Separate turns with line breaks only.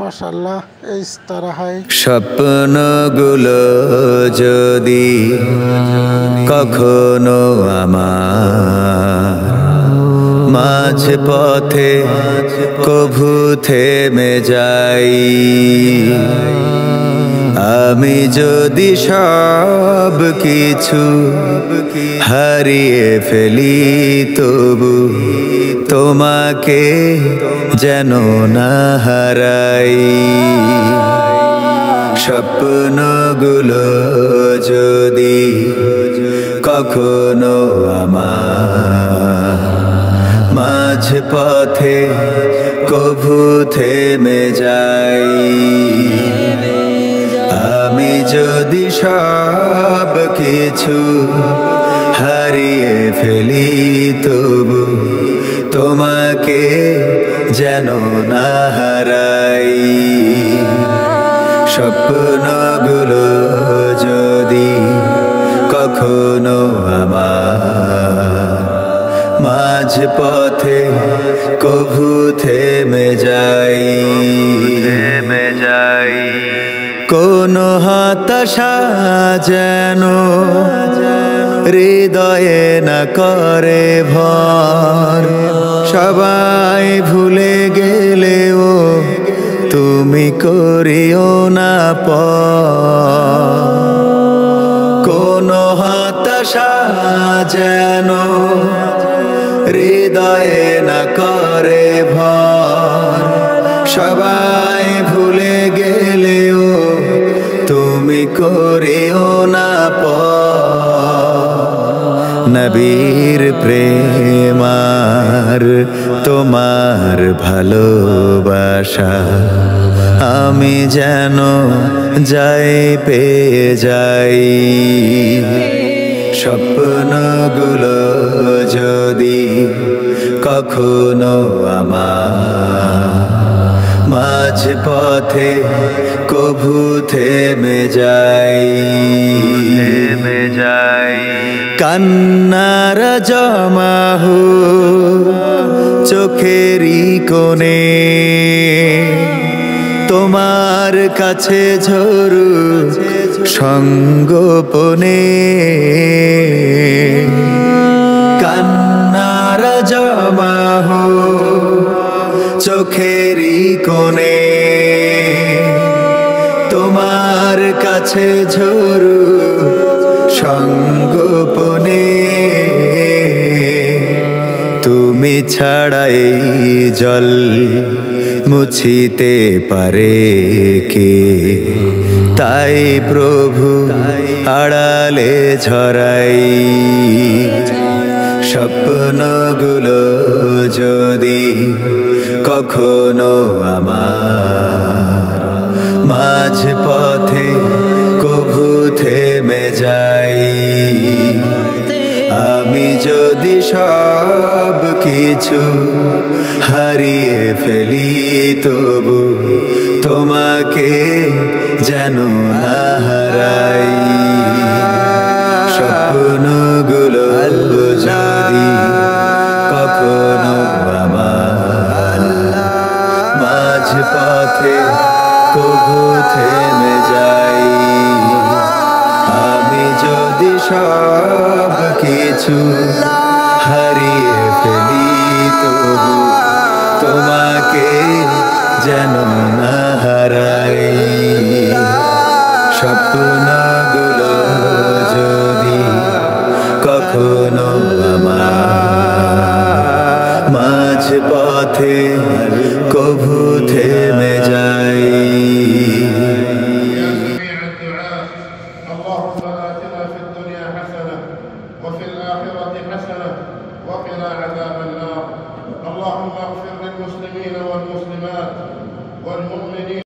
মাশাআল্লাহ এই ইস্তারাহায়
স্বপ্নগুলো যদি কখনো আমার মাঝ পথে কভু থেমে যাই, আমি যদি সব কিছু হারিয়ে ফেলি, তবু তোমাকে যেন না হারাই। স্বপ্নগুলো যদি কখনো আমার মাঝ পথে কভু থেমে যাই, আমি যদি সব কিছু হারিয়ে ফেলি, তবু তোমাকে যেন না হারাই। স্বপ্নগুলো যদি কখনো আমার মাঝ পথে কভু থেমে যাই, কোন হতাশা যেন হৃদয়ে না করে ভর, সবাই ভুলে গেলেও তুমি করিও না পর। কোন হতাশা যেন হৃদয়ে না করে ভর, সবাই ভুলে গেলেও তুমি করিও না পর। নবীর প্রেমার তোমার ভালোবাসা আমি যেন যাই পেয়ে যাই। স্বপ্নগুলো যদি কখনো আমার মাঝ পথে কভু থেমে যাই, কান্নার জমাহু চোখেরই কোণে তোমার কাছে ঝরু সঙ্গোপনে, কান্নার জমাহু চোখেরই কোণে তোমার কাছে ঝরু সঙ্গোপনে, তুমি ছাড়াই জল মুছিতে পারে কে, তাই প্রভু আড়ালে ঝরাই। স্বপ্নগুলো যদি কখনো আমার মাঝ পথে কভু থেমে যাই, আমি যদি সব কিছু হারিয়ে ফেলি, তবু তোমাকে যেন না হারাই। স্বপ্নগুলো যদি কখনো আমার মাঝ পথে কভু থেমে যাই, আমি যদি সব কিছু হারিয়ে ফেলি, তবু তোমাকে যেন না হারাই। স্বপ্নগুলো যদি কখনো আমার মাঝ পথে কভু থেমে যাই।
اللهم اغفر للمسلمين والمسلمات والمؤمنين